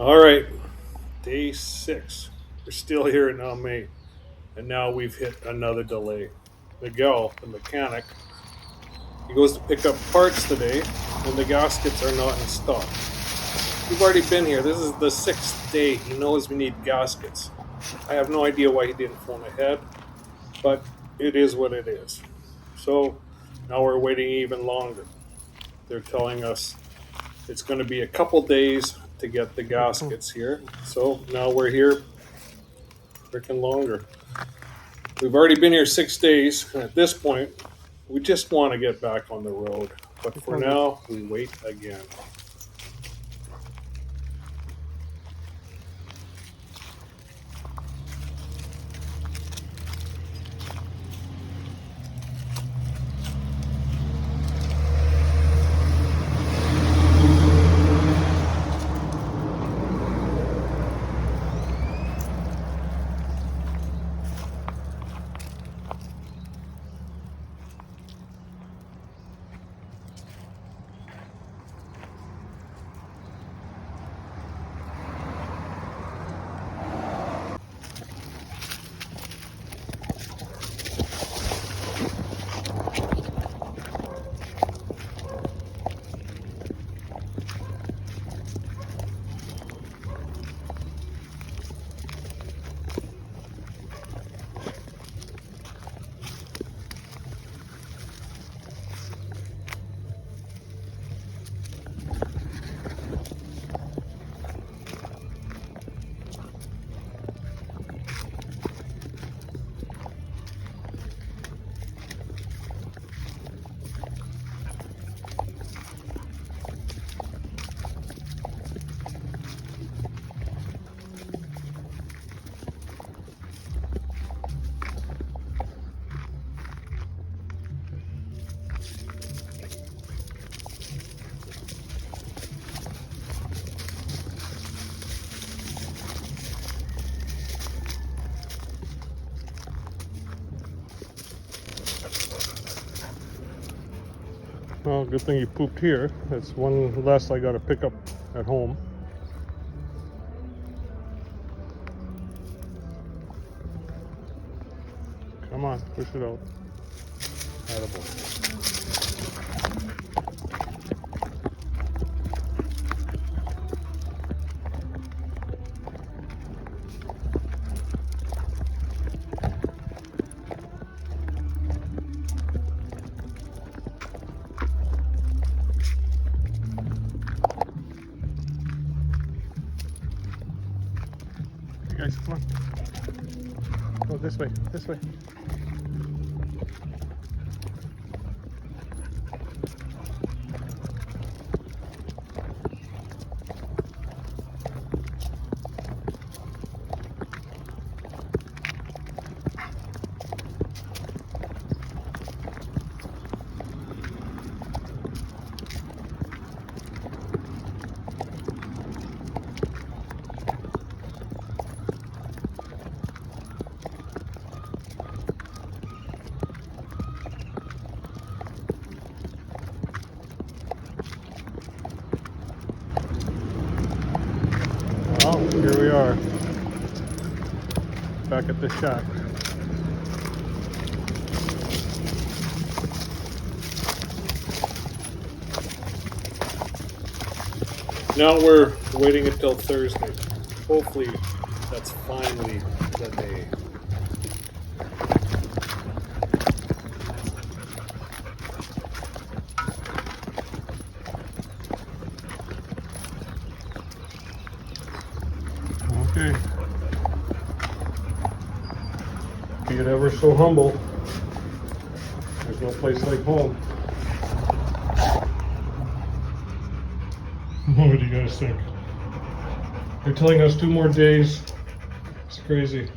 All right, day 6. We're still here in May, and now we've hit another delay. Miguel, the mechanic, he goes to pick up parts today, and the gaskets are not in stock. We've already been here. This is the 6th day. He knows we need gaskets. I have no idea why he didn't phone ahead, but it is what it is. So now we're waiting even longer. They're telling us it's going to be a couple days to get the gaskets here. So now we're here freaking longer. We've already been here 6 days. And at this point, we just want to get back on the road. But for now, we wait again. Well, good thing you pooped here. That's one less I got to pick up at home. Come on, push it out. Attaboy. You guys, come on. Go this way, this way. Well, here we are, back at the shack. Now we're waiting until Thursday. Hopefully, that's finally the day. Okay. Be it ever so humble, there's no place like home. What do you guys think? They're telling us 2 more days. It's crazy.